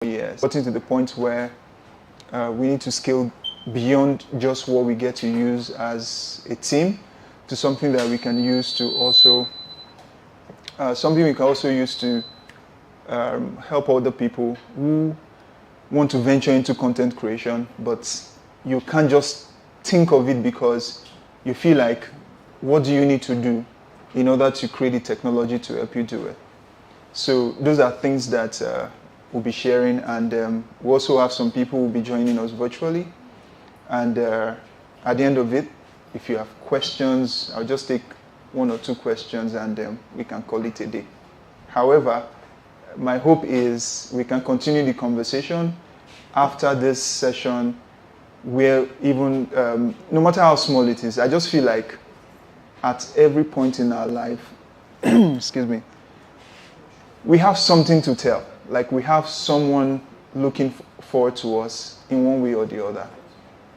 years. Gotten to the point where we need to scale beyond just what we get to use as a team to something that we can use to also use to help other people who want to venture into content creation, but you can't just think of it because you feel like, what do you need to do in order to create the technology to help you do it? So those are things that we'll be sharing, and we also have some people who will be joining us virtually. And at the end of it, if you have questions, I'll just take 1 or 2 questions and we can call it a day. However, my hope is we can continue the conversation after this session, where even, no matter how small it is, I just feel like at every point in our life, excuse me, we have something to tell. Like we have someone looking forward to us in one way or the other.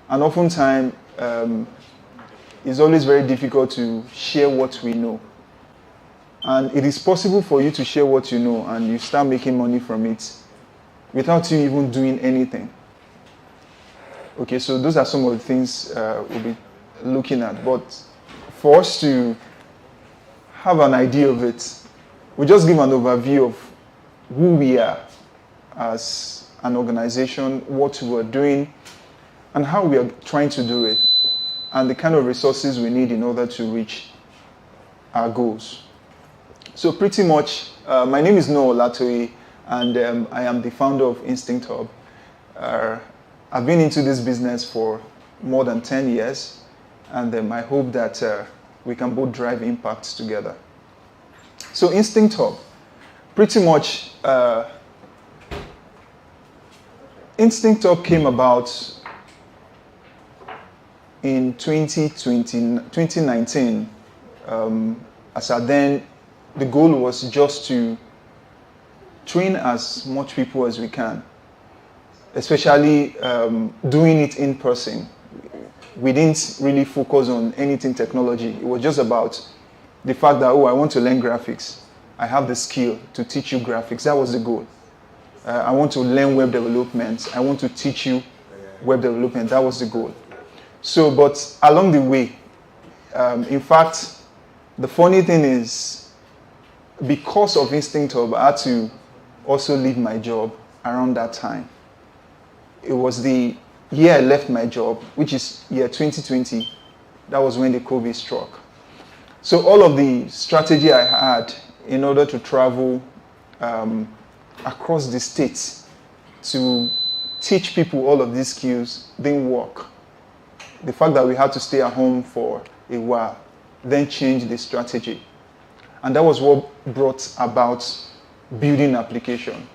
And oftentimes, it's always very difficult to share what we know. And it is possible for you to share what you know and you start making money from it without you even doing anything. Okay, so those are some of the things we'll be looking at. But for us to have an idea of it, we'll just give an overview of who we are as an organization, what we're doing, and how we are trying to do it, and the kind of resources we need in order to reach our goals. So pretty much, my name is Noah Olatoye, and I am the founder of Instinct Hub. I've been into this business for more than 10 years, and I hope that we can both drive impact together. So Instinct Hub, pretty much, Instinct Hub came about in 2019. As at then, the goal was just to train as much people as we can, especially doing it in person. We didn't really focus on anything technology. It was just about the fact that, I want to learn graphics. I have the skill to teach you graphics. That was the goal. I want to learn web development. I want to teach you web development. That was the goal. So, but along the way, in fact, the funny thing is, because of Instinct Hub, I had to also leave my job around that time. It was the year I left my job, which is year 2020. That was when the COVID struck. So all of the strategy I had in order to travel across the states to teach people all of these skills didn't work. The fact that we had to stay at home for a while then changed the strategy. And that was what brought about building application.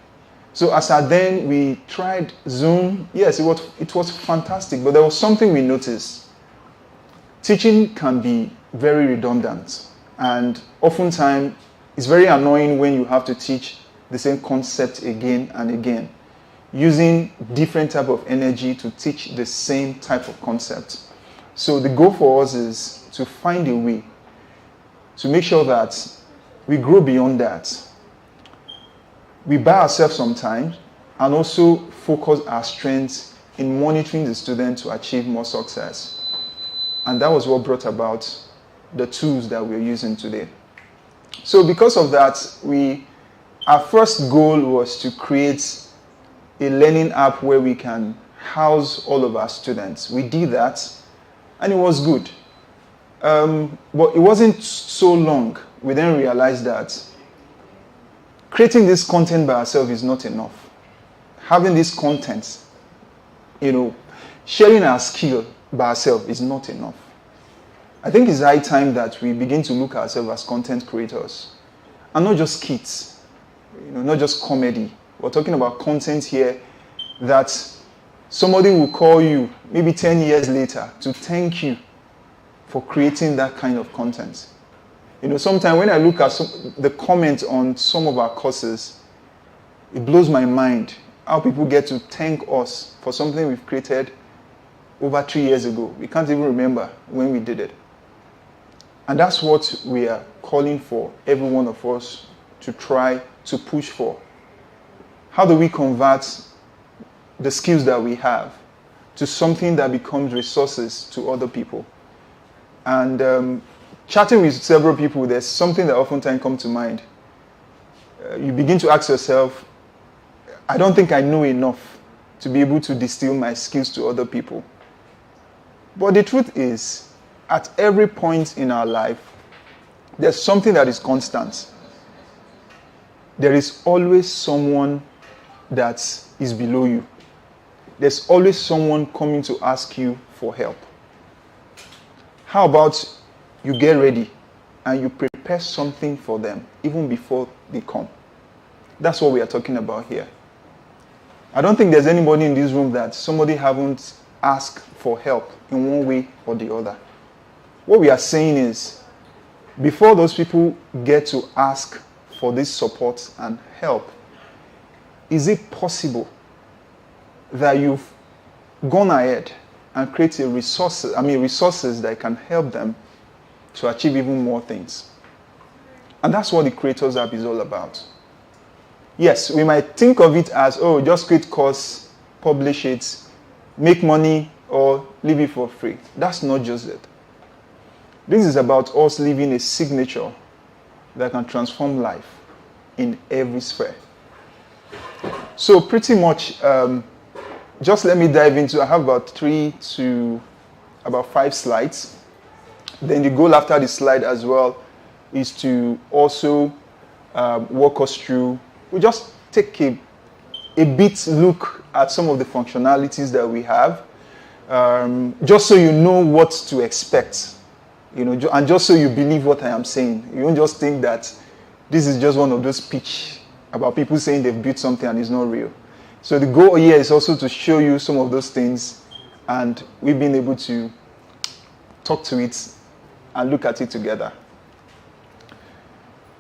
So as at then, we tried Zoom. Yes, it was fantastic, but there was something we noticed. Teaching can be very redundant, and oftentimes it's very annoying when you have to teach the same concept again and again, using different type of energy to teach the same type of concept. So the goal for us is to find a way to make sure that we grow beyond that. We buy ourselves some time and also focus our strengths in monitoring the student to achieve more success. And that was what brought about the tools that we're using today. So because of that, our first goal was to create a learning app where we can house all of our students. We did that, and it was good. But it wasn't so long. We then realized that creating this content by ourselves is not enough. Having this content, sharing our skill by ourselves is not enough. I think it's high time that we begin to look at ourselves as content creators, and not just skits, not just comedy. We're talking about content here that somebody will call you maybe 10 years later to thank you for creating that kind of content. Sometimes when I look at the comments on some of our courses, it blows my mind how people get to thank us for something we've created over 3 years ago. We can't even remember when we did it. And that's what we are calling for every one of us to try to push for. How do we convert the skills that we have to something that becomes resources to other people? And chatting with several people, there's something that oftentimes comes to mind. You begin to ask yourself, I don't think I know enough to be able to distill my skills to other people. But the truth is, at every point in our life, there's something that is constant. There is always someone that is below you. There's always someone coming to ask you for help. How about you get ready and you prepare something for them even before they come? That's what we are talking about here. I don't think there's anybody in this room that somebody haven't asked for help in one way or the other. What we are saying is, before those people get to ask for this support and help, is it possible that you've gone ahead and created resources that can help them to achieve even more things? And that's what the Creators App is all about. Yes, we might think of it as, oh, just create course, publish it, make money, or leave it for free. That's not just it. This is about us leaving a signature that can transform life in every sphere. So pretty much, just let me dive into, I have about 3 to about 5 slides. Then the goal after the slide as well is to also walk us through, we just take a bit look at some of the functionalities that we have, just so you know what to expect, and just so you believe what I am saying. You don't just think that this is just one of those pitch about people saying they've built something and it's not real. So the goal here is also to show you some of those things, and we've been able to talk to it and look at it together.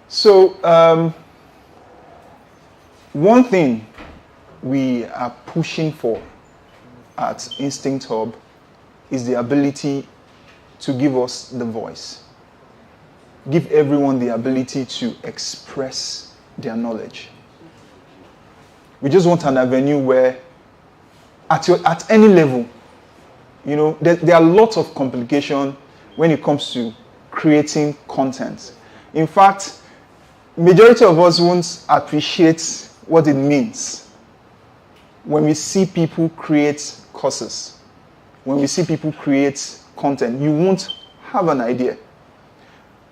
So one thing we are pushing for at Instinct Hub is the ability to give us the voice. Give everyone the ability to express their knowledge. We just want an avenue where, at any level, there are lots of complication when it comes to creating content. In fact, majority of us won't appreciate what it means when we see people create courses, when we see people create content. You won't have an idea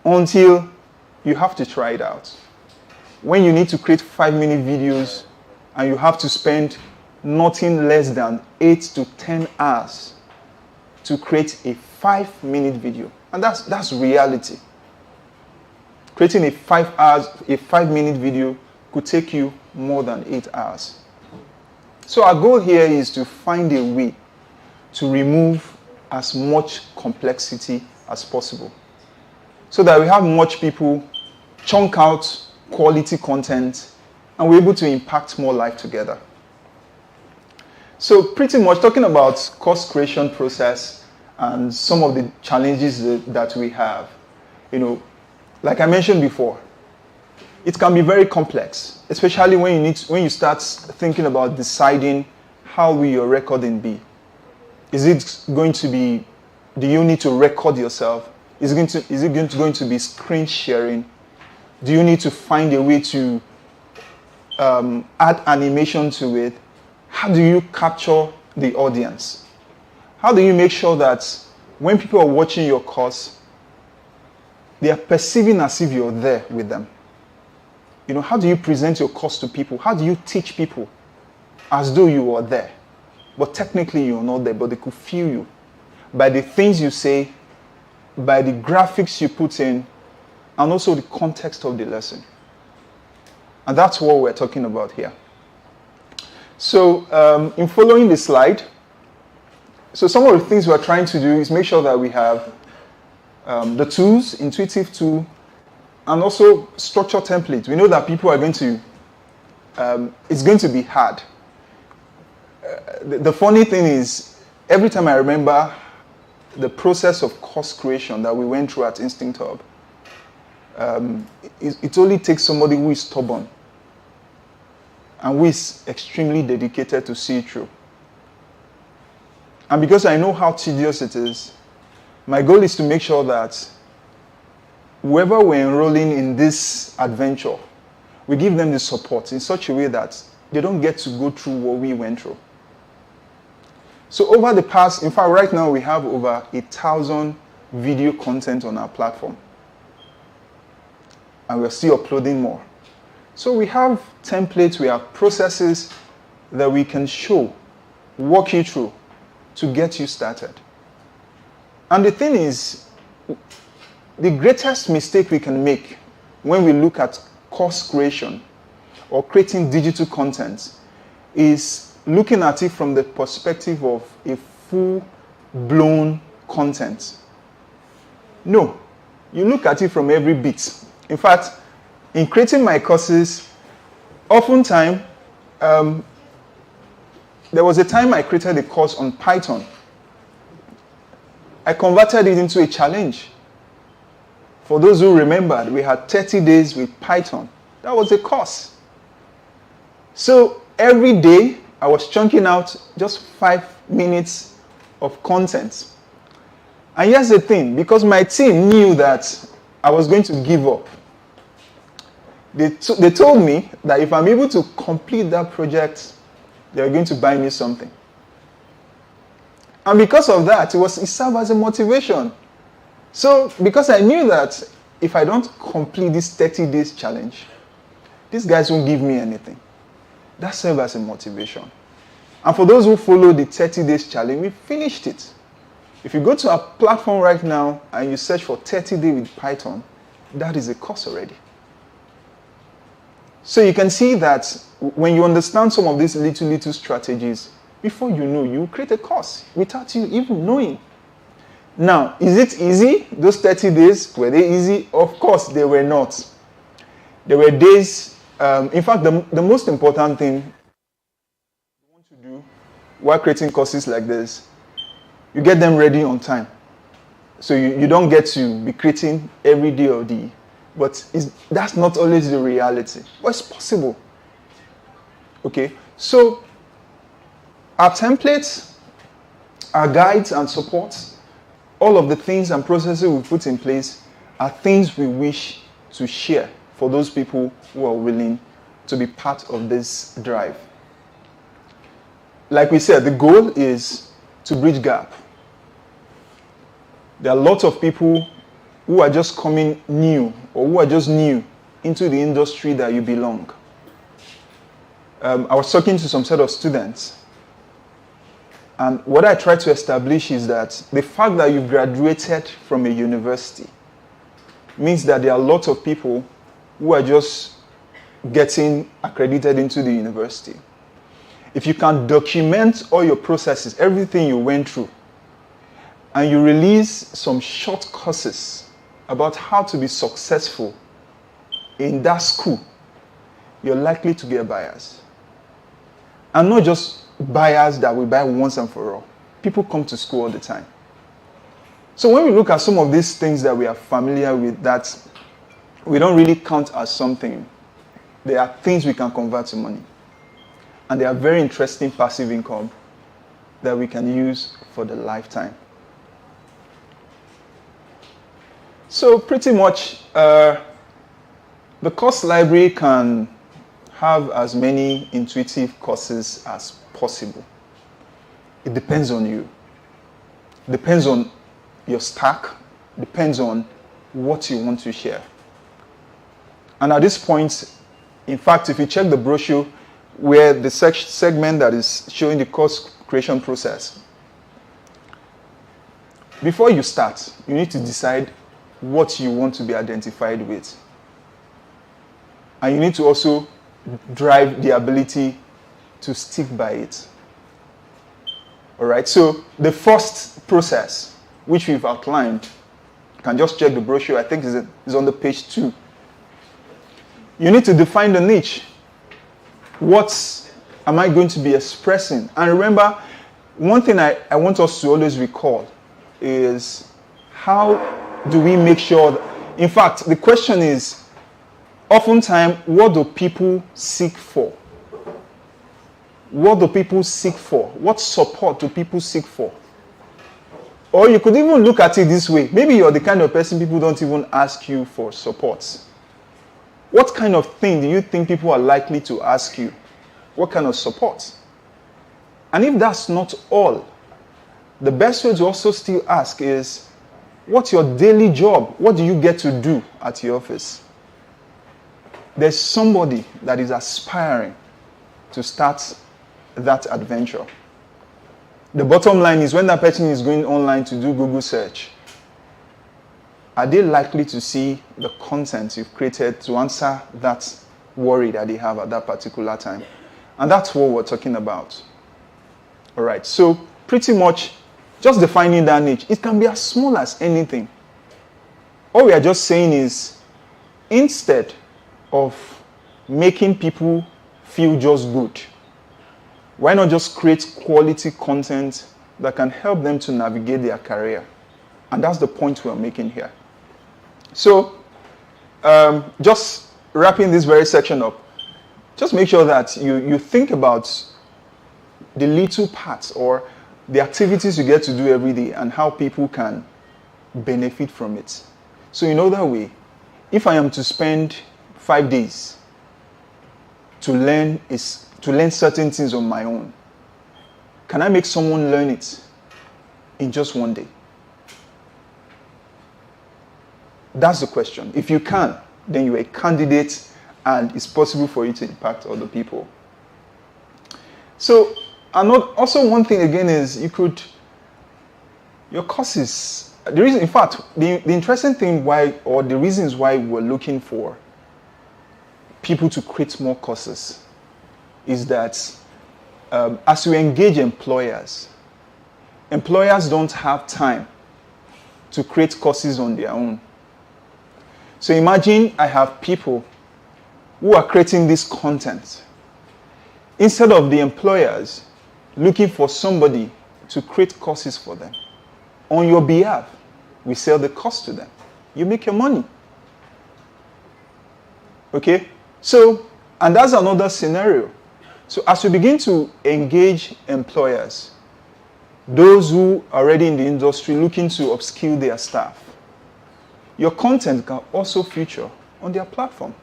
until you have to try it out. When you need to create 5-minute videos and you have to spend nothing less than 8 to 10 hours to create a 5-minute video, and that's reality. Creating a 5-minute video could take you more than 8 hours. So our goal here is to find a way to remove as much complexity as possible, so that we have much people chunk out quality content and we're able to impact more life together. So pretty much talking about course creation process and some of the challenges that we have, like I mentioned before, it can be very complex, especially when you start thinking about deciding how will your recording be. Is it going to be, do you need to record yourself? Is it going to be screen sharing? Do you need to find a way to add animation to it? How do you capture the audience? How do you make sure that when people are watching your course, they are perceiving as if you're there with them? How do you present your course to people? How do you teach people as though you are there? But technically you're not there, but they could feel you by the things you say, by the graphics you put in, and also the context of the lesson. And that's what we're talking about here. So in following the slide, so some of the things we're trying to do is make sure that we have the tools, intuitive tool, and also structure templates. We know that people are going to, it's going to be hard. The funny thing is, every time I remember the process of course creation that we went through at Instinct Hub, it only takes somebody who is stubborn and who is extremely dedicated to see it through. And because I know how tedious it is, my goal is to make sure that whoever we're enrolling in this adventure, we give them the support in such a way that they don't get to go through what we went through. So over the past, in fact, right now we have over 1,000 video content on our platform. And we're still uploading more. So we have templates, we have processes that we can show, walk you through to get you started. And the thing is, the greatest mistake we can make when we look at course creation or creating digital content is looking at it from the perspective of a full-blown content. No, you look at it from every bit. In fact, in creating my courses, oftentimes, there was a time I created a course on Python. I converted it into a challenge. For those who remembered, we had 30 days with Python. That was a course. So every day, I was chunking out just 5 minutes of content. And here's the thing, because my team knew that I was going to give up. They told me that if I'm able to complete that project, they're going to buy me something. And because of that, it served as a motivation. So, because I knew that if I don't complete this 30 days challenge, these guys won't give me anything. That served as a motivation. And for those who follow the 30 days challenge, we finished it. If you go to our platform right now and you search for 30 days with Python, that is a course already. So you can see that when you understand some of these little strategies, before you know, you create a course without you even knowing. Now, is it easy? Those 30 days, were they easy? Of course, they were not. There were days, in fact, the most important thing you want to do while creating courses like this, you get them ready on time. So you don't get to be creating every day of the, but that's not always the reality. But it's possible. Okay, so our templates, our guides and supports, all of the things and processes we put in place are things we wish to share for those people who are willing to be part of this drive. Like we said, the goal is to bridge gap. There are lots of people who are just coming new or who are just new into the industry that you belong. I was talking to some set of students, and what I try to establish is that the fact that you graduated from a university means that there are lots of people who are just getting accredited into the university. If you can document all your processes, everything you went through, and you release some short courses about how to be successful in that school, you're likely to get buyers. And not just buyers that will buy once and for all. People come to school all the time. So when we look at some of these things that we are familiar with that we don't really count as something, there are things we can convert to money. And they are very interesting passive income that we can use for the lifetime. So pretty much, the course library can have as many intuitive courses as possible. It depends on you. Depends on your stack. Depends on what you want to share. And at this point, in fact, if you check the brochure, where the segment that is showing the course creation process, before you start, you need to decide what you want to be identified with. And you need to also drive the ability to stick by it. All right, so the first process, which we've outlined, you can just check the brochure, I think is on the page 2. You need to define the niche. What am I going to be expressing? And remember, one thing I want us to always recall is how do we make sure that, in fact, the question is, oftentimes, what do people seek for? What do people seek for? What support do people seek for? Or you could even look at it this way. Maybe you're the kind of person people don't even ask you for support. What kind of thing do you think people are likely to ask you? What kind of support? And if that's not all, the best way to also still ask is, what's your daily job? What do you get to do at your office? There's somebody that is aspiring to start that adventure. The bottom line is, when that person is going online to do Google search, are they likely to see the content you've created to answer that worry that they have at that particular time? And that's what we're talking about. All right, so pretty much just defining that niche. It can be as small as anything. All we are just saying is, instead of making people feel just good, why not just create quality content that can help them to navigate their career? And that's the point we're making here. So, just wrapping this very section up, just make sure that you think about the little parts or the activities you get to do every day and how people can benefit from it. So in other way, if I am to spend 5 days to learn certain things on my own, can I make someone learn it in just 1 day? That's the question. If you can, then you're a candidate and it's possible for you to impact other people. So, and also one thing again is, your courses, the reason, in fact, the interesting thing or the reasons why we're looking for people to create more courses is that as we engage employers don't have time to create courses on their own. So imagine I have people who are creating this content. Instead of the employers looking for somebody to create courses for them, on your behalf, we sell the course to them. You make your money. Okay? So, and that's another scenario. So as we begin to engage employers, those who are already in the industry looking to upskill their staff, your content can also feature on their platform.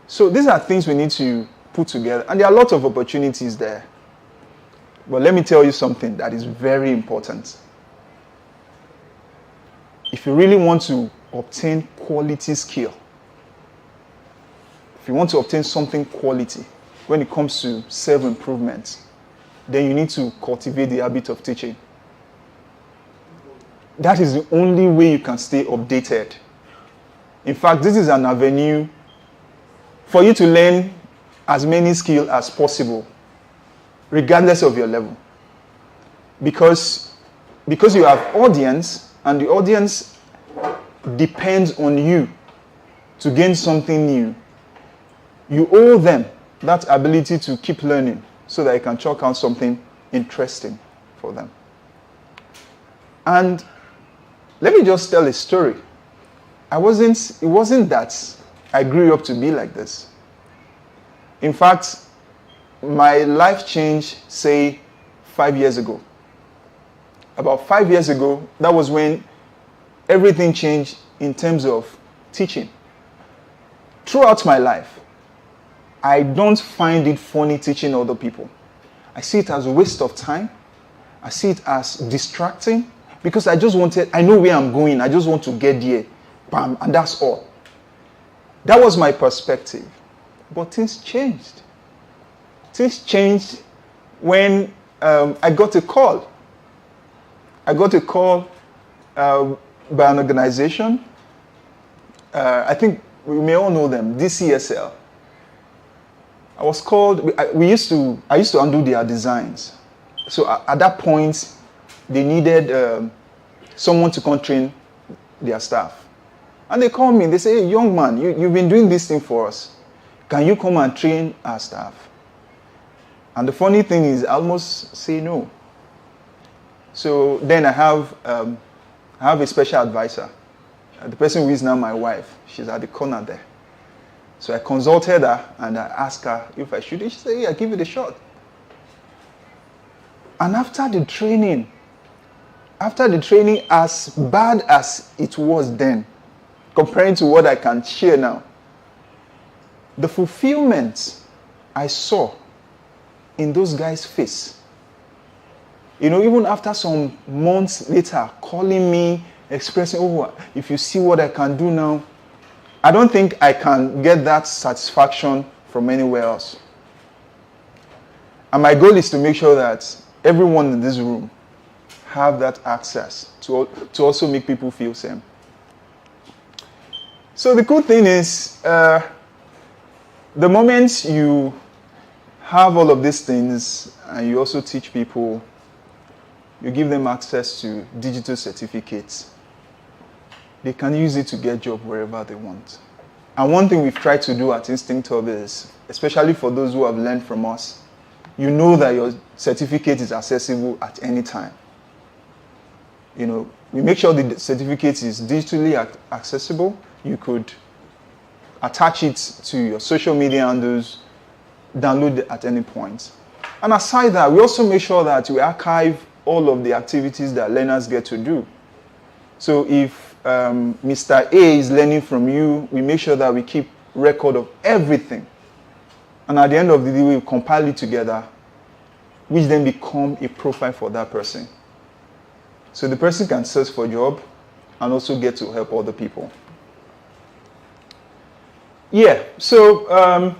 So these are things we need to put together. And there are a lot of opportunities there. But let me tell you something that is very important. If you really want to obtain quality skill, if you want to obtain something quality when it comes to self-improvement, then you need to cultivate the habit of teaching. That is the only way you can stay updated. In fact, this is an avenue for you to learn as many skills as possible, regardless of your level. Because you have audience, and the audience depends on you to gain something new. You owe them that ability to keep learning so that you can chalk out something interesting for them. And let me just tell a story. It wasn't that I grew up to be like this. In fact, my life changed, say, 5 years ago. About 5 years ago, that was when everything changed in terms of teaching. Throughout my life, I don't find it funny teaching other people. I see it as a waste of time. I see it as distracting because I know where I'm going. I just want to get there. Bam, and that's all. That was my perspective. But things changed. Things changed when I got a call. I got a call by an organization. I think we may all know them, DCSL. I was called. I used to undo their designs. So at that point, they needed someone to come train their staff. And they called me. They say, "Hey, young man, you've been doing this thing for us. Can you come and train our staff?" And the funny thing is, I almost say no. So then I have a special advisor. The person who is now my wife. She's at the corner there. So I consulted her and I asked her if I should. She said, yeah, give it a shot. And after the training, as bad as it was then, comparing to what I can share now, the fulfillment I saw in those guys' face, even after some months later, calling me, expressing, oh, if you see what I can do now, I don't think I can get that satisfaction from anywhere else. And my goal is to make sure that everyone in this room have that access to also make people feel same. So the cool thing is, the moment you have all of these things and you also teach people, you give them access to digital certificates, they can use it to get job wherever they want. And one thing we've tried to do at Instinct Hub is, especially for those who have learned from us, you know that your certificate is accessible at any time. We make sure the certificate is digitally accessible. You could attach it to your social media handles, download it at any point. And aside that, we also make sure that we archive all of the activities that learners get to do. So if Mr. A is learning from you, we make sure that we keep record of everything. And at the end of the day, we compile it together, which then become a profile for that person. So the person can search for a job and also get to help other people. Yeah, so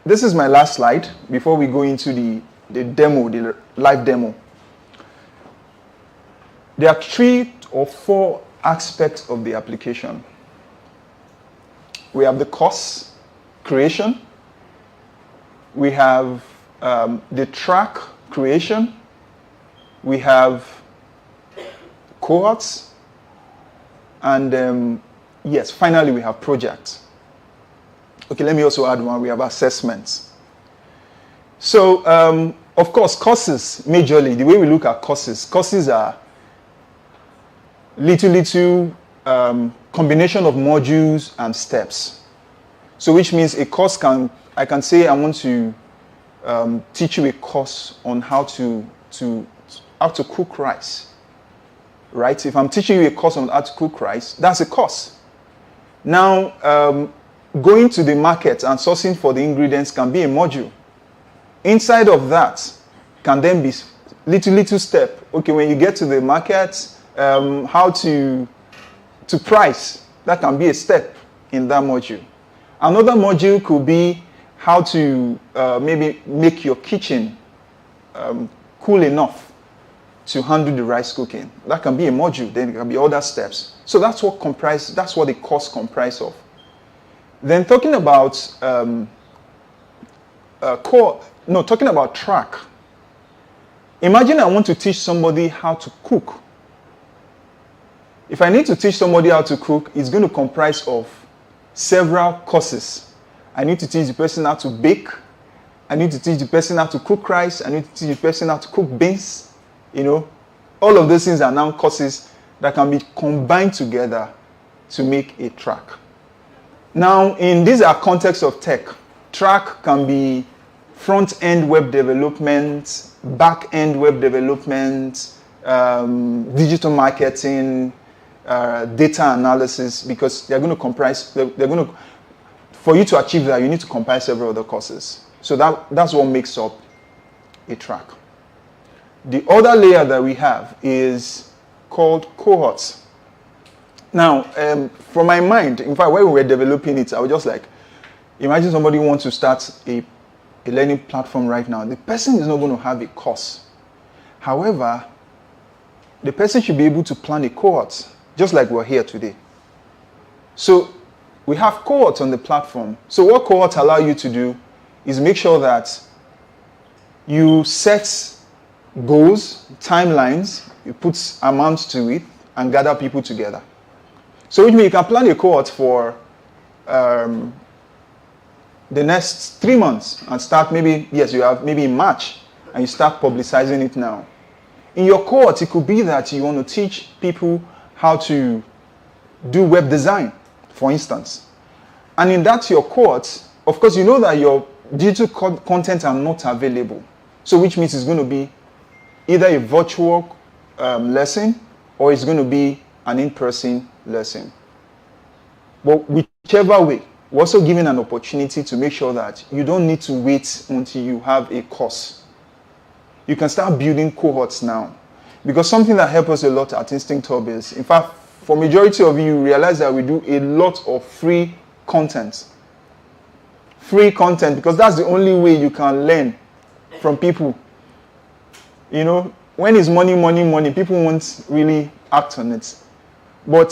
this is my last slide before we go into the demo, the live demo. There are 3 or 4 aspects of the application. We have the course creation. We have the track creation. We have cohorts. And yes, finally we have projects. Okay, let me also add one. We have assessments. So, of course, courses, majorly, the way we look at courses are little combination of modules and steps. So which means a course I can say I want to teach you a course on how to cook rice, right? If I'm teaching you a course on how to cook rice, that's a course. Now, going to the market and sourcing for the ingredients can be a module. Inside of that can then be little step. Okay, when you get to the market, how to price, that can be a step in that module. Another module could be how to maybe make your kitchen cool enough to handle the rice cooking. That can be a module. Then there can be other steps. So that's what the course comprises of. Then talking about talking about track. Imagine I want to teach somebody how to cook. If I need to teach somebody how to cook, it's going to comprise of several courses. I need to teach the person how to bake. I need to teach the person how to cook rice. I need to teach the person how to cook beans. All of those things are now courses that can be combined together to make a track. Now, in these are contexts of tech. Track can be front-end web development, back-end web development, digital marketing, data analysis, because they're going to comprise, for you to achieve that, you need to compile several other courses. So that's what makes up a track. The other layer that we have is called cohorts. Now, from my mind, in fact, when we were developing it, I was just like, imagine somebody wants to start a learning platform right now. The person is not going to have a course. However, the person should be able to plan a cohort, just like we're here today. So we have cohorts on the platform. So what cohorts allow you to do is make sure that you set goals, timelines, you put amounts to it, and gather people together. So which means you can plan a cohort for the next 3 months and start you have maybe in March, and you start publicizing it now. In your cohort, it could be that you want to teach people how to do web design. for instance. And in that your cohort, of course, you know that your digital content are not available. So which means it's going to be either a virtual lesson or it's going to be an in-person lesson. But whichever way, we're also giving an opportunity to make sure that you don't need to wait until you have a course. You can start building cohorts now. Because something that helps us a lot at Instinct Hub is, in fact, for majority of you realize that we do a lot of free content. Free content, because that's the only way you can learn from people. You know, when it's money, money, money, people won't really act on it. But,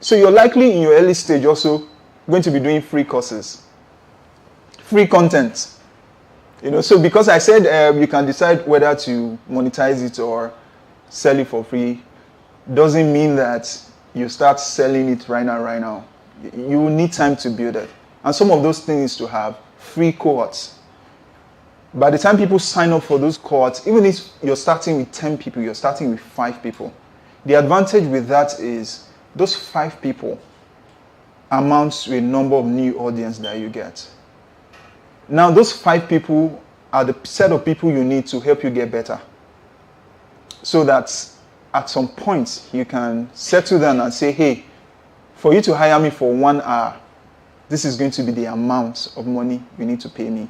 so you're likely in your early stage also going to be doing free courses. Free content. You know, so because I said you can decide whether to monetize it or sell it for free, doesn't mean that you start selling it right now. You will need time to build it. And some of those things to have free cohorts. By the time people sign up for those cohorts, even if you're starting with 10 people, you're starting with 5 people. The advantage with that is those 5 people amounts to a number of new audience that you get. Now, those 5 people are the set of people you need to help you get better. So that at some point, you can settle down and say, hey, for you to hire me for 1 hour, this is going to be the amount of money you need to pay me.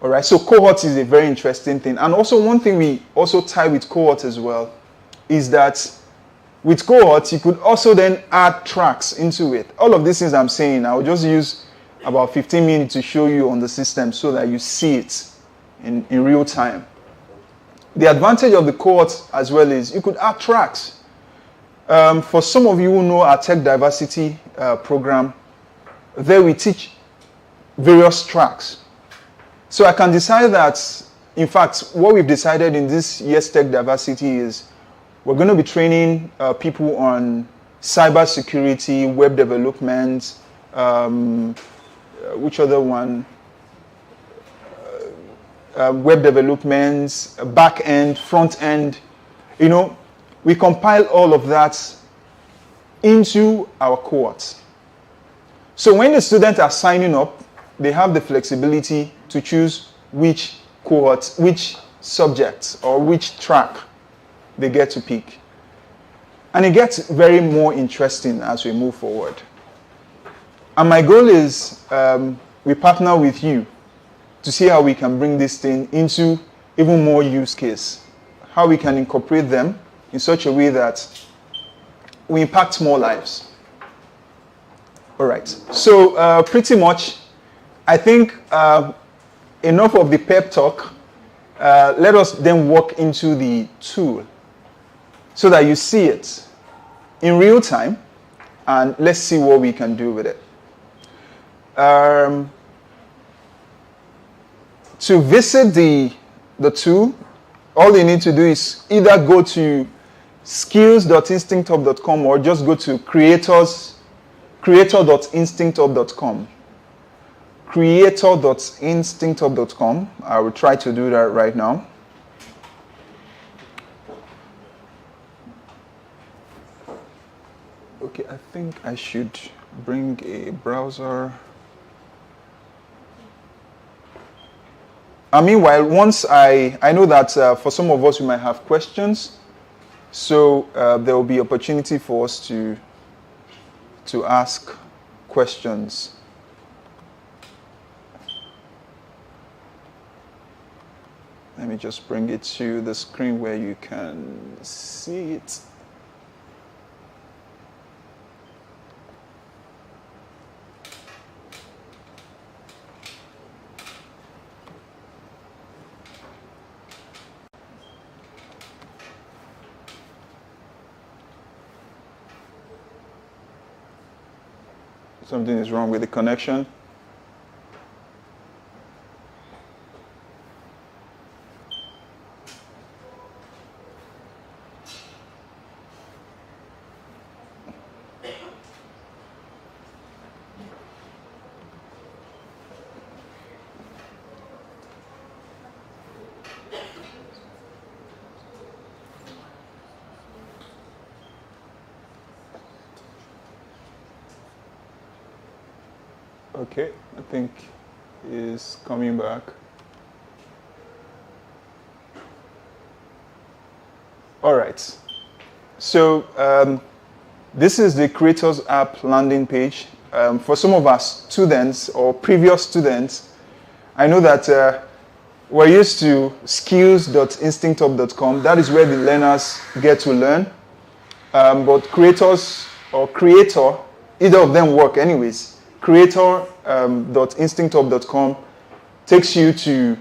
All right, so cohort is a very interesting thing. And also one thing we also tie with cohort as well is that with cohort, you could also then add tracks into it. All of these things I'm saying, I'll just use about 15 minutes to show you on the system so that you see it in real time. The advantage of the cohort as well is you could add tracks. For some of you who know our tech diversity program, there we teach various tracks. So I can decide that, in fact, what we've decided in this year's tech diversity is we're going to be training people on cyber security, web development, which other one? Web development, back end, front end. You know, we compile all of that into our cohorts. So when the students are signing up, they have the flexibility to choose which cohort, which subject, or which track they get to pick. And it gets very more interesting as we move forward. And my goal is we partner with you to see how we can bring this thing into even more use case. How we can incorporate them in such a way that we impact more lives. All right. So pretty much, I think enough of the pep talk. Let us then walk into the tool so that you see it in real time, and let's see what we can do with it. To visit the tool, all you need to do is either go to skills.instincthub.com or just go to creator.instincthub.com. Creator.instincthub.com. I will try to do that right now. Okay, I think I should bring a browser. Meanwhile, once I know that for some of us we might have questions, so there will be opportunity for us to ask questions. Let me just bring it to the screen where you can see it. Something is wrong with the connection. Okay, I think is coming back. All right. So this is the Creators App landing page. For some of our students or previous students, I know that we're used to skills.instinctup.com. That is where the learners get to learn. But creators or creator, either of them work anyways. Creator.instinctup.com takes you to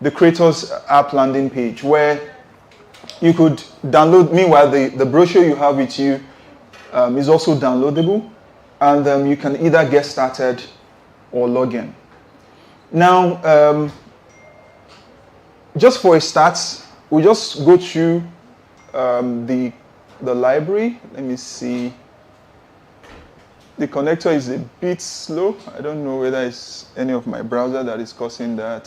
the Creators App landing page where you could download. Meanwhile, the brochure you have with you is also downloadable, and you can either get started or log in. Now, just for a start, we'll just go through the library. Let me see. The connector is a bit slow. I don't know whether it's any of my browser that is causing that.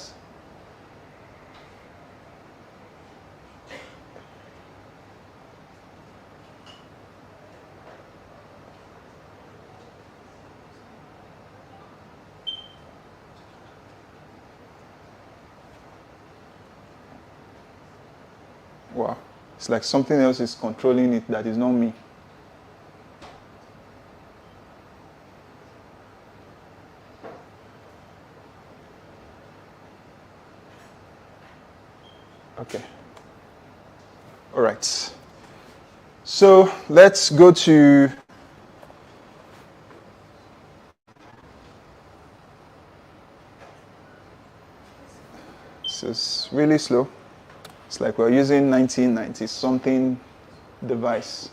Wow, it's like something else is controlling it that is not me. Okay. All right. So let's go to this is really slow. It's like we're using 1990 something device.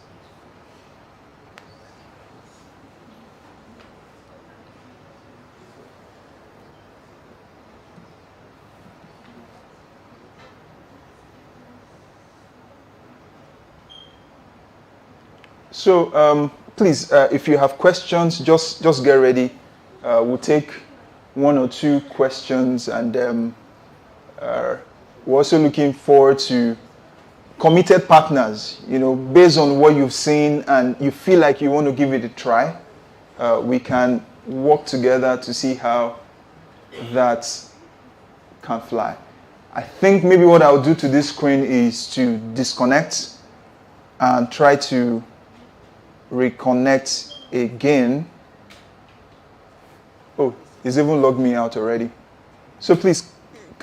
So please, if you have questions, just get ready. We'll take one or two questions, and we're also looking forward to committed partners. You know, based on what you've seen and you feel like you want to give it a try, we can work together to see how that can fly. I think maybe what I'll do to this screen is to disconnect and try to reconnect again. Oh, it's even logged me out already. So please,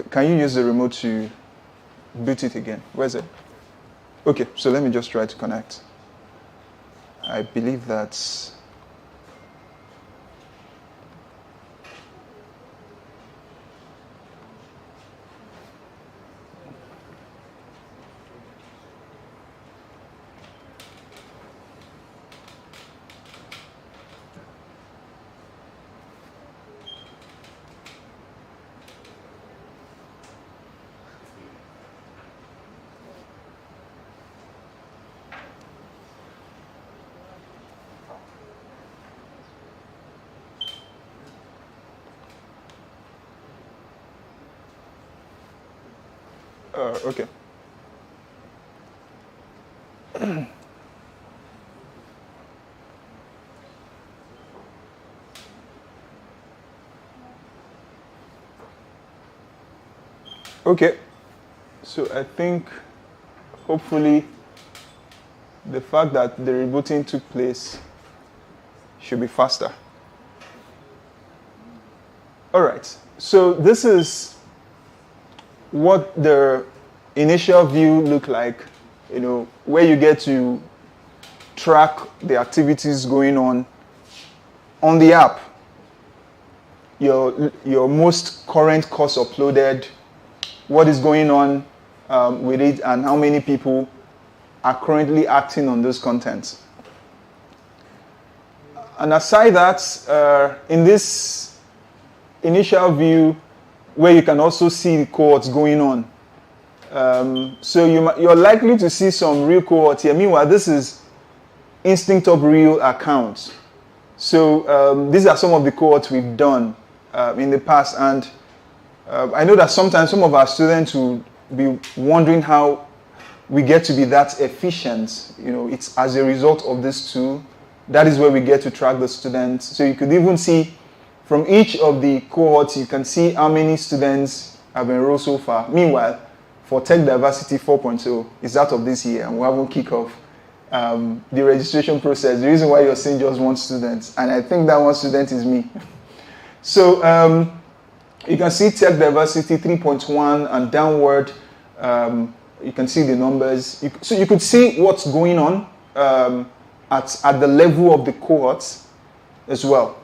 can you use the remote to boot it again? Where's it? Okay, so let me just try to connect. I believe that's... okay. Okay, so I think hopefully the fact that the rebooting took place should be faster. All right, so this is what the initial view looked like, you know, where you get to track the activities going on the app. Your most current course uploaded, what is going on with it, and how many people are currently acting on those contents. And aside that, in this initial view, where you can also see the cohorts going on. So you're likely to see some real cohorts here. Meanwhile, this is InstinctUp real accounts. So these are some of the cohorts we've done in the past. And I know that sometimes some of our students will be wondering how we get to be that efficient. You know, it's as a result of this tool. That is where we get to track the students. So you could even see from each of the cohorts, you can see how many students have enrolled so far. Meanwhile, for Tech Diversity 4.0, it's that of this year, and we haven't kicked off the registration process. The reason why you're seeing just one student, and I think that one student is me. So you can see Tech Diversity 3.1 and downward. You can see the numbers. So you could see what's going on at the level of the cohorts as well.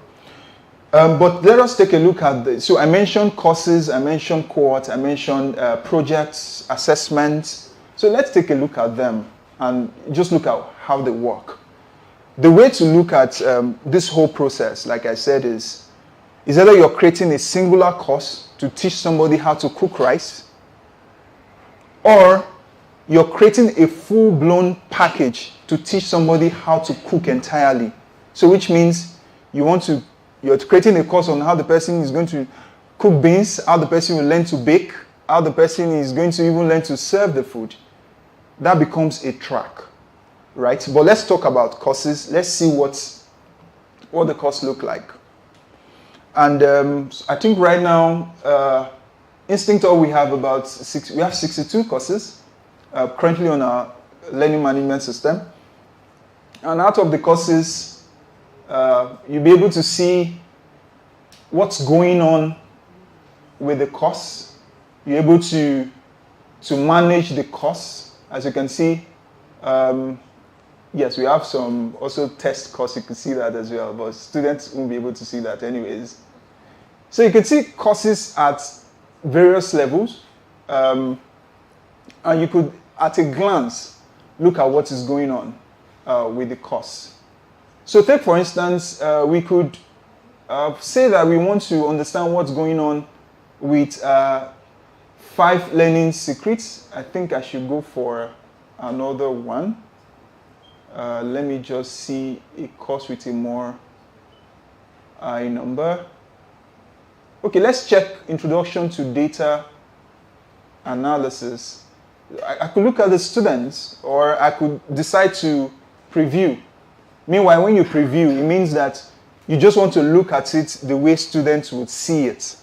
But let us take a look at so I mentioned courses, I mentioned cohorts, I mentioned projects, assessments. So let's take a look at them and just look at how they work. The way to look at this whole process, like I said, is either you're creating a singular course to teach somebody how to cook rice, or you're creating a full-blown package to teach somebody how to cook entirely. So which means you're creating a course on how the person is going to cook beans, how the person will learn to bake, how the person is going to even learn to serve the food. That becomes a track, right? But let's talk about courses. Let's see what the course look like. And I think right now, Instinctor, we have 62 courses currently on our learning management system. And out of the courses, you'll be able to see what's going on with the course. You're able to manage the course. As you can see, yes, we have some also test course. You can see that as well, but students won't be able to see that anyways. So you can see courses at various levels, and you could, at a glance, look at what is going on with the course. So take, for instance, we could say that we want to understand what's going on with 5 learning secrets. I think I should go for another one. Let me just see a course with a more high number. Okay, let's check Introduction to Data Analysis. I could look at the students, or I could decide to preview. Meanwhile, when you preview, it means that you just want to look at it the way students would see it.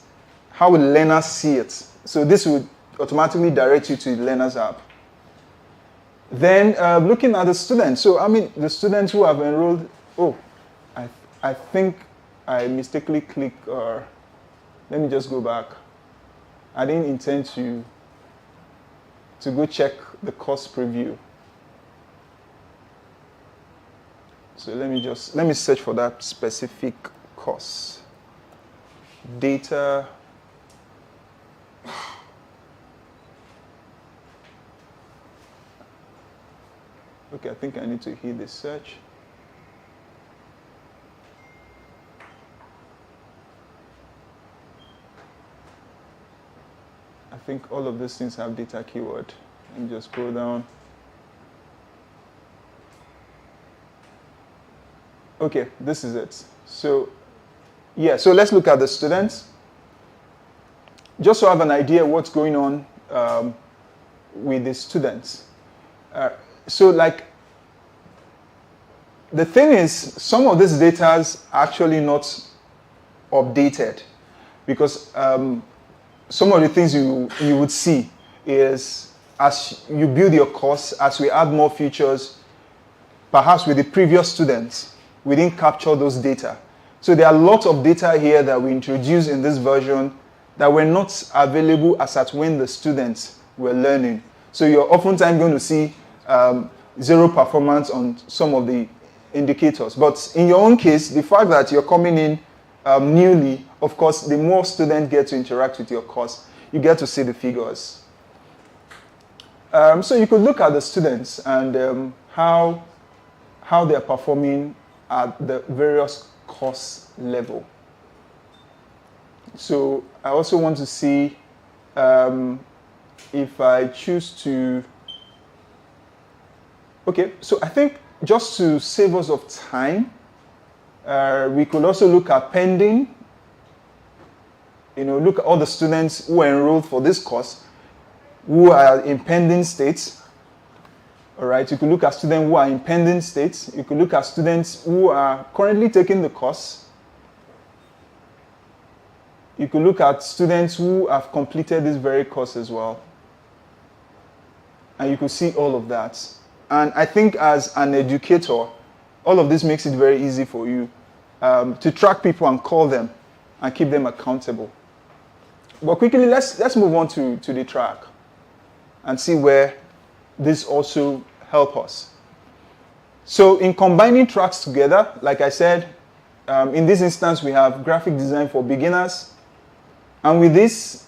How will learners see it? So this would automatically direct you to the Learners app. Then looking at the students. So I mean, the students who have enrolled. Oh, I think I mistakenly clicked. Let me just go back. I didn't intend to go check the course preview. So let me search for that specific course. Data. Okay, I think I need to hit the search. I think all of these things have data keyword. Let me just scroll down. Okay, this is it. So, yeah, so let's look at the students. Just so I have an idea what's going on with the students. So, like, the thing is, some of these data are actually not updated, because some of the things you would see is, as you build your course, as we add more features, perhaps with the previous students, we didn't capture those data. So there are lots of data here that we introduced in this version that were not available as at when the students were learning. So you're oftentimes going to see 0 performance on some of the indicators. But in your own case, the fact that you're coming in newly, of course, the more students get to interact with your course, you get to see the figures. So you could look at the students and how they're performing at the various course level. So I also want to see if I choose to. Okay, so I think just to save us of time, we could also look at pending. Look at all the students who are enrolled for this course, who are in pending states. All right, you could look at students who are in pending states. You could look at students who are currently taking the course. You could look at students who have completed this very course as well. And you could see all of that. And I think as an educator, all of this makes it very easy for you to track people and call them and keep them accountable. But quickly, let's move on to the track and see where this also helps us. So in combining tracks together, like I said, in this instance, we have graphic design for beginners. And with this,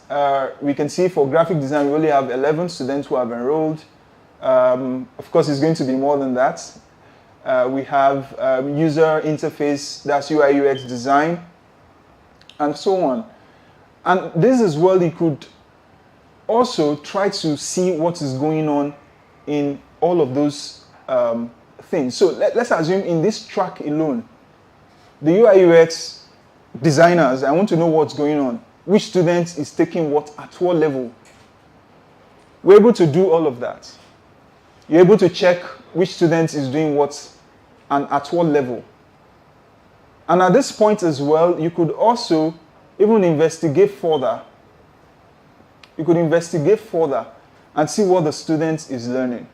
we can see for graphic design, we only have 11 students who have enrolled. Of course, it's going to be more than that. We have user interface, that's UI UX design, and so on. And this is where you could also try to see what is going on in all of those things. So let's assume in this track alone, the UI UX designers, I want to know what's going on. Which student is taking what at what level? We're able to do all of that. You're able to check which student is doing what and at what level. And at this point as well, you could also even investigate further. You could investigate further and see what the student is learning.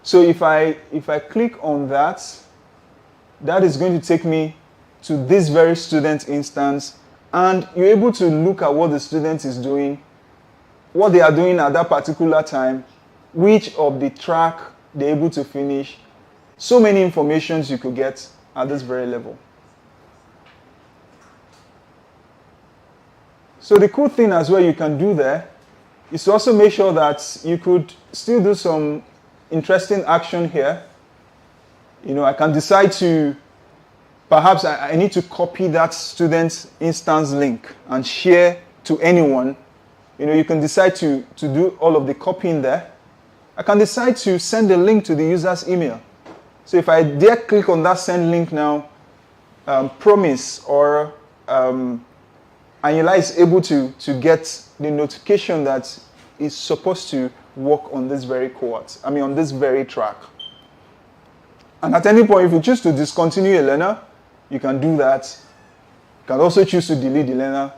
So if I click on that, that is going to take me to this very student instance, and you're able to look at what the student is doing, what they are doing at that particular time, which of the track they're able to finish. So many informations you could get at this very level. So the cool thing as well you can do there is to also make sure that you could still do some interesting action here. You know, I can decide to, perhaps I need to copy that student instance link and share to anyone. You know, you can decide to do all of the copying there. I can decide to send a link to the user's email. So if I dare click on that send link now, Promise or Anila is able to get the notification that is supposed to work on this very cohort, on this very track. And at any point, if you choose to discontinue a learner, you can do that. You can also choose to delete the learner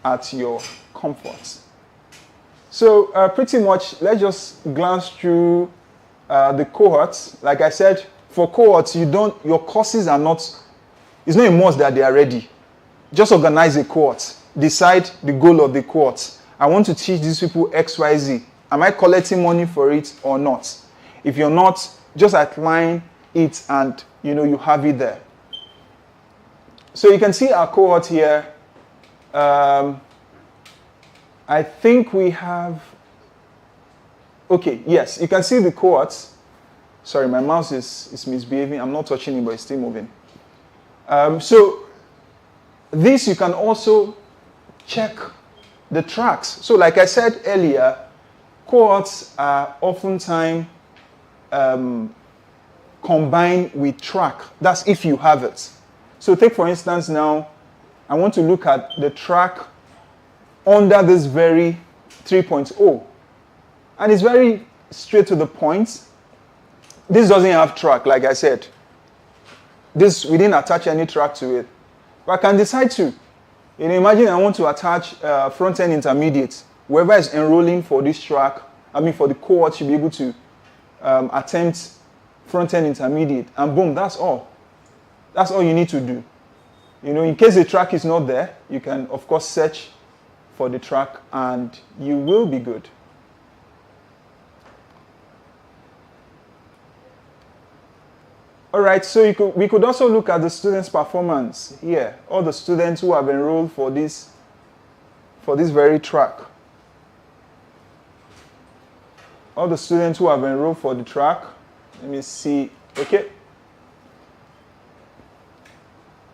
at your comfort. So pretty much, let's just glance through the cohorts. Like I said, for cohorts, your courses are not, it's not a must that they are ready. Just organize a cohort. Decide the goal of the cohort. I want to teach these people XYZ. Am I collecting money for it or not? If you're not, just outline it and you have it there. So you can see our cohort here. I think we have, okay, yes, you can see the cohorts. Sorry, my mouse is misbehaving. I'm not touching it, but it's still moving. So this you can also check the tracks. So like I said earlier, cohorts are oftentimes combined with track. That's if you have it. So take for instance now, I want to look at the track under this very 3.0. And it's very straight to the point. This doesn't have track, like I said. This, we didn't attach any track to it. But I can decide to. Imagine I want to attach front-end intermediate. Whoever is enrolling for this track, for the cohort, should be able to attempt front-end intermediate. And boom, that's all. That's all you need to do. In case the track is not there, you can, of course, search for the track and you will be good. All right, so we could also look at the students' performance here. All the students who have enrolled for this very track. All the students who have enrolled for the track. Let me see. Okay.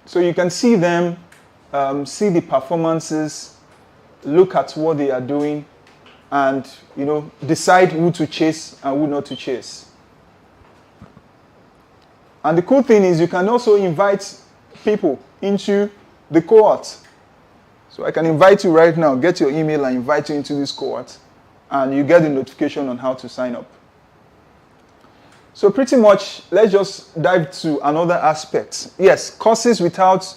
So you can see them, see the performances, look at what they are doing, and decide who to chase and who not to chase. And the cool thing is you can also invite people into the cohort. So I can invite you right now, get your email and invite you into this cohort, and you get the notification on how to sign up. So pretty much, let's just dive to another aspect. Yes, courses without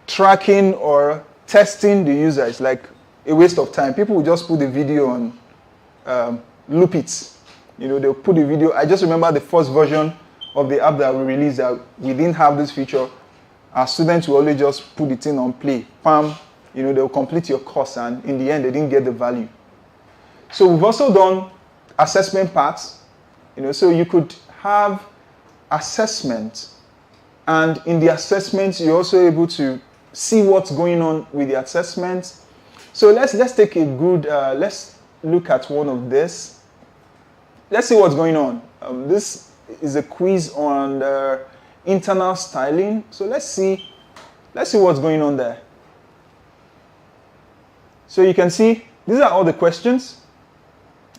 tracking or testing the user is like a waste of time. People will just put the video on, loop it. They'll put the video. I just remember the first version of the app that we released that we didn't have this feature. Our students will only just put the thing on play. Bam, they'll complete your course, and in the end, they didn't get the value. So we've also done assessment parts. So you could have assessment, and in the assessment, you're also able to see what's going on with the assessment. So let's take a good, let's look at one of this. Let's see what's going on. This is a quiz on internal styling. So let's see what's going on there. So you can see these are all the questions.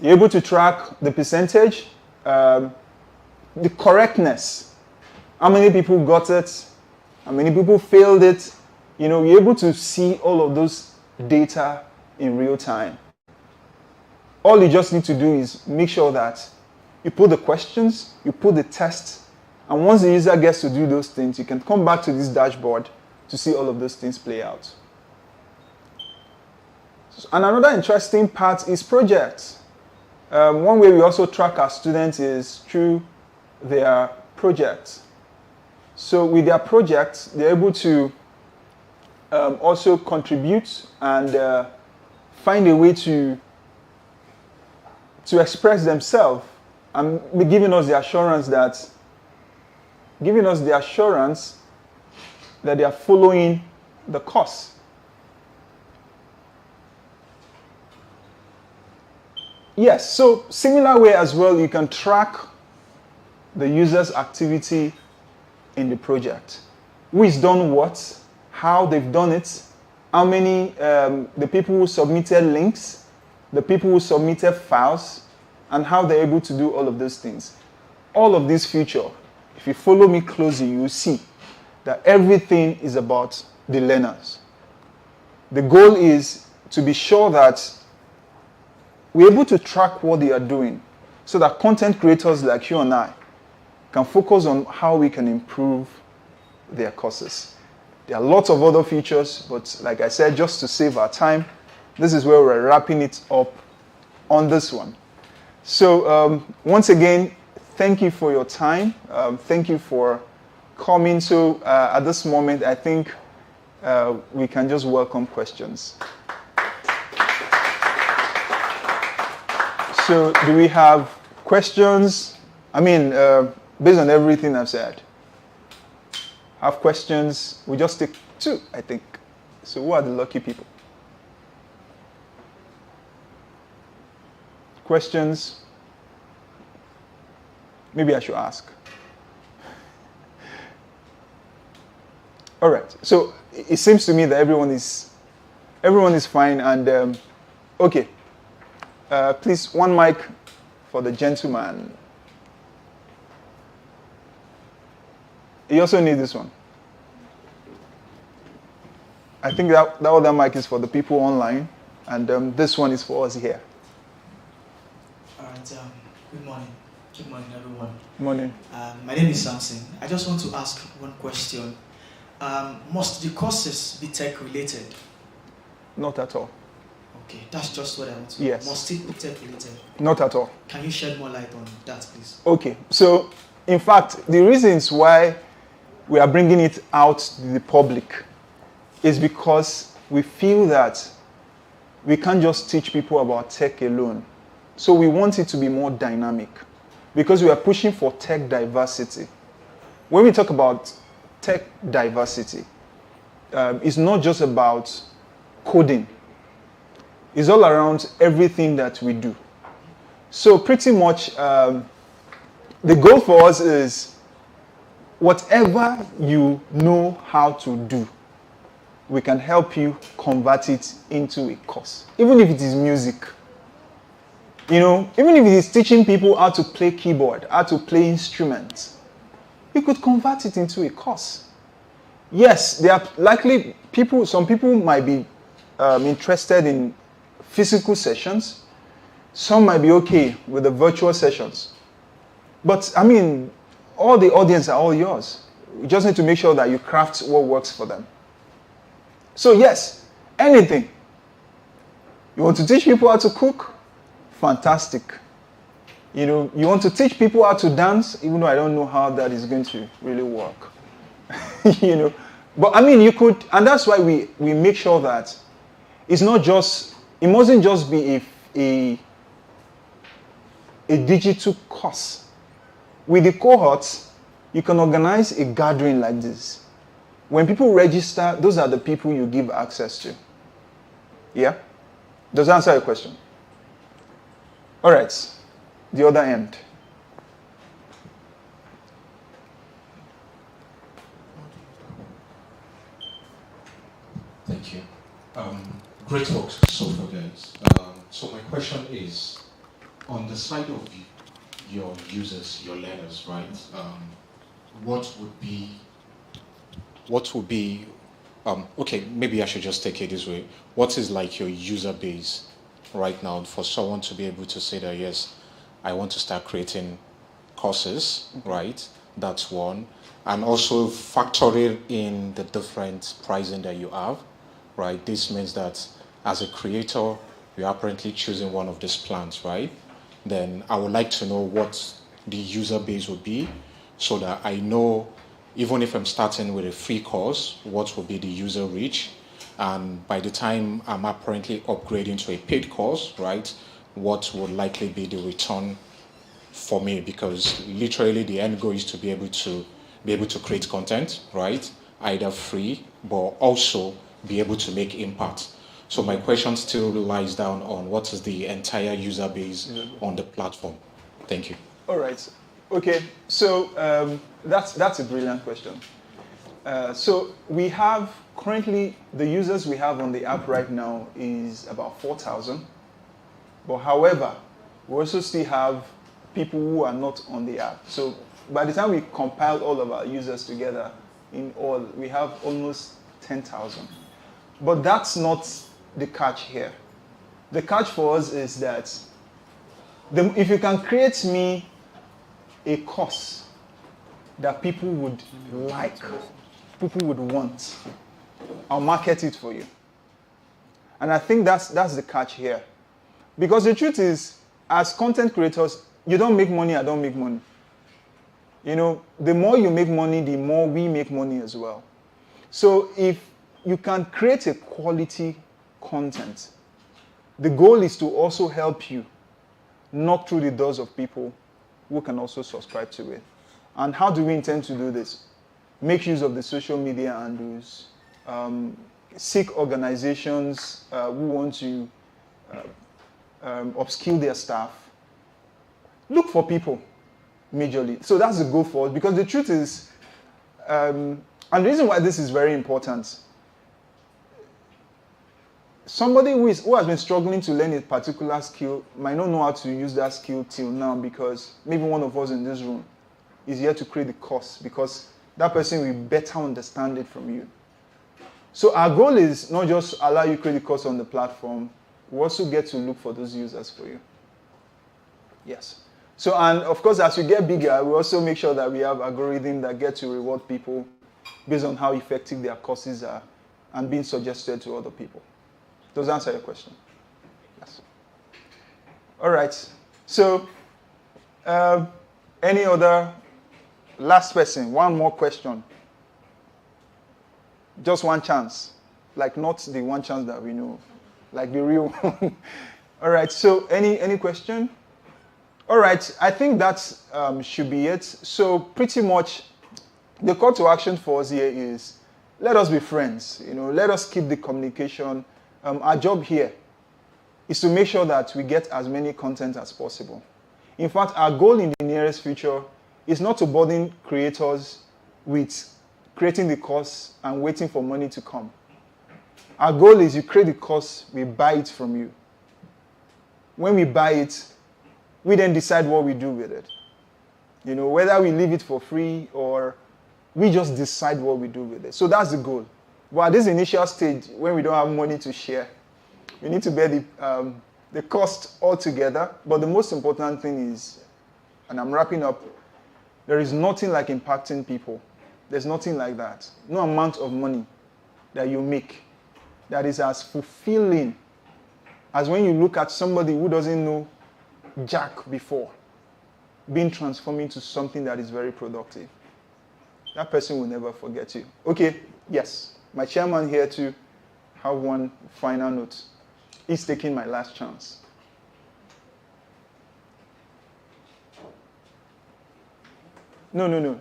You're able to track the percentage, the correctness, how many people got it, how many people failed it. You're able to see all of those data in real time. All you just need to do is make sure that you put the questions, you put the test, and once the user gets to do those things, you can come back to this dashboard to see all of those things play out. And another interesting part is projects. One way we also track our students is through their projects. So with their projects, they're able to also contribute and find a way to express themselves and be giving us the assurance that they are following the course. Yes, so similar way as well, you can track the user's activity in the project. Who has done what, how they've done it, how many, the people who submitted links, the people who submitted files, and how they're able to do all of those things. All of this feature, if you follow me closely, you will see that everything is about the learners. The goal is to be sure that we're able to track what they are doing so that content creators like you and I can focus on how we can improve their courses. There are lots of other features, but like I said, just to save our time, this is where we're wrapping it up on this one. So once again, thank you for your time. Thank you for coming. So at this moment, I think we can just welcome questions. So do we have questions? I mean, based on everything I've said, have questions? We just take 2, I think. So who are the lucky people? Questions? Maybe I should ask. All right. So it seems to me that everyone is fine. And okay. Please, one mic for the gentleman. You also need this one. I think that other mic is for the people online, and this one is for us here. All right. Good morning. Good morning, everyone. Morning. My name is Samson. I just want to ask one question. Must the courses be tech related? Not at all. Okay, that's just what I want to know. Yes. Must it be tech related? Not at all. Can you shed more light on that, please? Okay. So, in fact, the reasons why we are bringing it out to the public is because we feel that we can't just teach people about tech alone. So we want it to be more dynamic because we are pushing for tech diversity. When we talk about tech diversity, it's not just about coding. It's all around everything that we do. So pretty much the goal for us is whatever you know how to do, we can help you convert it into a course. Even if it is music. Even if it is teaching people how to play keyboard, how to play instruments, you could convert it into a course. Yes, there are likely some people might be interested in physical sessions. Some might be okay with the virtual sessions. But, I mean, all the audience are all yours. You just need to make sure that you craft what works for them. So yes, anything. You want to teach people how to cook? Fantastic. You know, you want to teach people how to dance, even though I don't know how that is going to really work. You know, but I mean, you could, and that's why we make sure that it's not just, it mustn't just be a digital course. With the cohorts, you can organize a gathering like this. When people register, those are the people you give access to. Yeah? Does that answer your question? All right. The other end. Thank you. Great talk so far, guys. So my question is, on the side of your users, your learners, right? What would be, okay, maybe I should just take it this way. What is like your user base right now for someone to be able to say that, yes, I want to start creating courses, right? That's one. And also factoring in the different pricing that you have, right? This means that as a creator, you're apparently choosing one of these plans, right? Then I would like to know what the user base would be so that I know, even if I'm starting with a free course, what will be the user reach. And by the time I'm apparently upgrading to a paid course, right, what would likely be the return for me? Because literally the end goal is to be able to create content, right? Either free, but also be able to make impact. So my question still lies down on what is the entire user base on the platform. Thank you. All right. Okay. So that's a brilliant question. So we have currently the users we have on the app right now is about 4,000. But however, we also still have people who are not on the app. So by the time we compile all of our users together, in all, we have almost 10,000. But that's not the catch here. The catch for us is that if you can create me a course that people would like, people would want, I'll market it for you. And I think that's the catch here. Because the truth is, as content creators, you don't make money, I don't make money. You know, the more you make money, the more we make money as well. So if you can create a quality content, the goal is to also help you knock through the doors of people who can also subscribe to it. And how do we intend to do this? Make use of the social media handles, seek organizations who want to upskill their staff. Look for people, majorly. So that's the goal for us, because the truth is, and the reason why this is very important, somebody who has been struggling to learn a particular skill might not know how to use that skill till now, because maybe one of us in this room is here to create the course, because that person will better understand it from you. So our goal is not just allow you create the course on the platform, we also get to look for those users for you. Yes. So, and of course, as we get bigger, we also make sure that we have algorithms that get to reward people based on how effective their courses are and being suggested to other people. Does that answer your question? Yes. All right. So, any other last person? One more question. Just one chance. Like not the one chance that we know. Like the real one. All right. So, any question? All right. I think that should be it. So, pretty much, the call to action for us here is let us be friends. You know, let us keep the communication. Our job here is to make sure that we get as many content as possible. In fact, our goal in the nearest future is not to burden creators with creating the course and waiting for money to come. Our goal is you create the course, we buy it from you. When we buy it, we then decide what we do with it. You know, whether we leave it for free or we just decide what we do with it. So that's the goal. But at this initial stage, when we don't have money to share, we need to bear the cost altogether. But the most important thing is, and I'm wrapping up, there is nothing like impacting people. There's nothing like that. No amount of money that you make that is as fulfilling as when you look at somebody who doesn't know Jack before being transformed into something that is very productive. That person will never forget you. Okay, yes, my chairman here to have one final note. He's taking my last chance. No.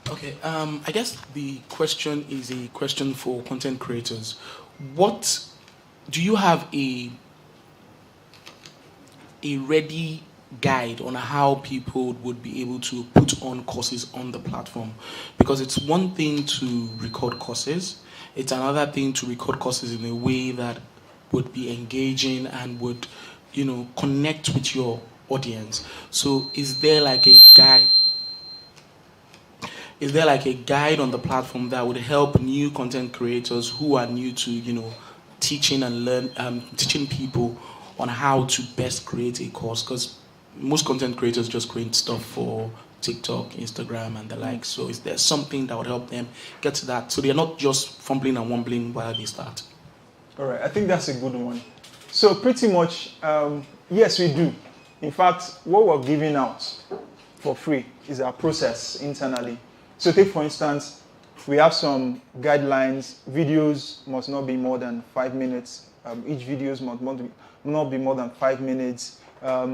Okay, I guess the question is a question for content creators. What do you have a ready guide on how people would be able to put on courses on the platform? Because it's one thing to record courses, it's another thing to record courses in a way that would be engaging and would, connect with your audience. So is there like a guide? Is there like a guide on the platform that would help new content creators who are new to, teaching and teaching people on how to best create a course? Because most content creators just create stuff for TikTok, Instagram, and the like. So is there something that would help them get to that so they're not just fumbling and wumbling while they start? All right, I think that's a good one. So pretty much, yes, we do. In fact, what we're giving out for free is our process internally. So take, for instance, we have some guidelines. Videos must not be more than 5 minutes. Each video must not be more than 5 minutes. A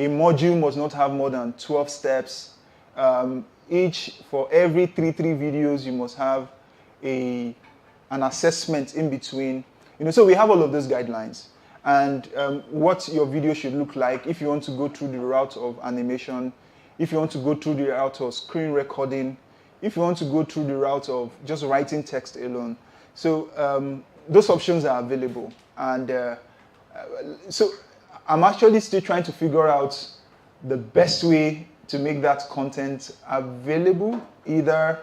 module must not have more than 12 steps. For every three videos, you must have an assessment in between. So we have all of those guidelines. And what your video should look like, if you want to go through the route of animation, if you want to go through the route of screen recording, if you want to go through the route of just writing text alone. So those options are available. And so I'm actually still trying to figure out the best way to make that content available, either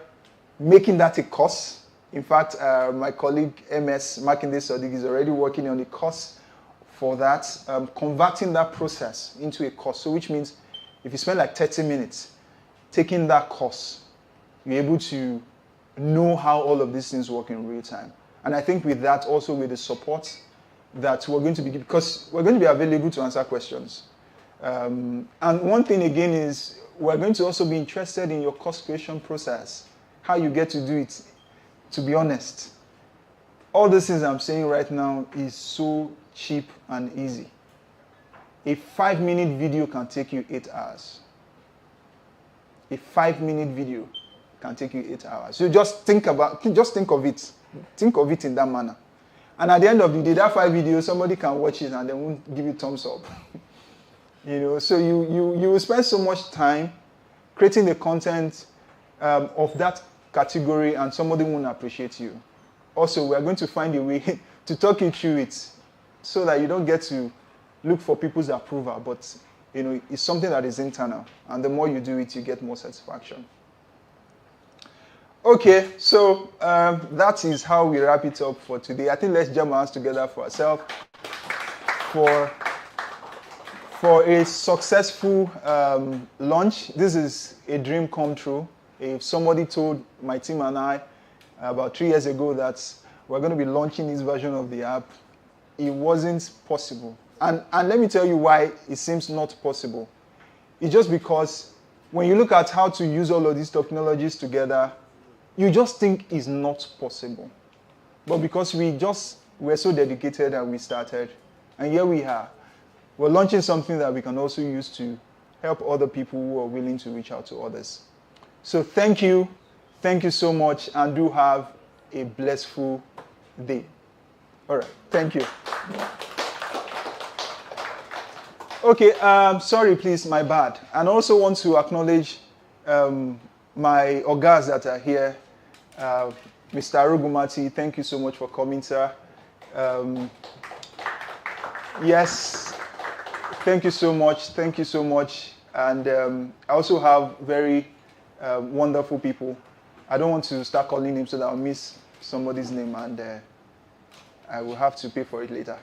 making that a course. In fact, my colleague MS Makinde Sadiq is already working on a course for that, converting that process into a course. So which means if you spend like 30 minutes taking that course, you're able to know how all of these things work in real time. And I think with that, also with the support that we're going to be, because we're going to be available to answer questions. And one thing again is we're going to also be interested in your course creation process, how you get to do it. To be honest, all these things I'm saying right now is so cheap and easy. A 5-minute video can take you 8 hours. A 5-minute video can take you 8 hours. So just think of it. Think of it in that manner. And at the end of the day, that 5 videos, somebody can watch it and they won't give you thumbs up. So you will spend so much time creating the content of that category and somebody won't appreciate you. Also, we are going to find a way to talk you through it so that you don't get to look for people's approval, but it's something that is internal. And the more you do it, you get more satisfaction. Okay, so that is how we wrap it up for today. I think let's jam our hands together for ourselves for a successful launch. This is a dream come true. If somebody told my team and I about 3 years ago that we're going to be launching this version of the app, it wasn't possible. And let me tell you why it seems not possible. It's just because when you look at how to use all of these technologies together, you just think it's not possible. But because we're so dedicated and we started, and here we are. We're launching something that we can also use to help other people who are willing to reach out to others. So thank you so much, and do have a blissful day. All right, thank you. Okay, sorry, please, my bad. And I also want to acknowledge my ogas that are here. Mr. Arugumati, thank you so much for coming, sir. Yes, thank you so much. And I also have very wonderful people. I don't want to start calling names so that I'll miss somebody's name and I will have to pay for it later.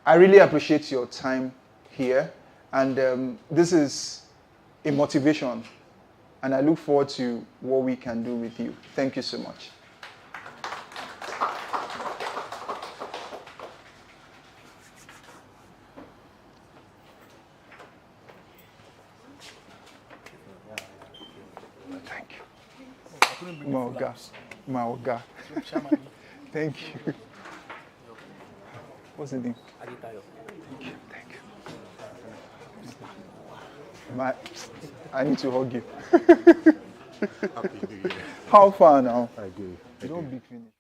I really appreciate your time here, and this is a motivation, and I look forward to what we can do with you. Thank you so much. Maoga. Maoga. Thank you. What's the name? Thank you. I need to hug you. Happy New Year. How far now? I do. You don't be finished.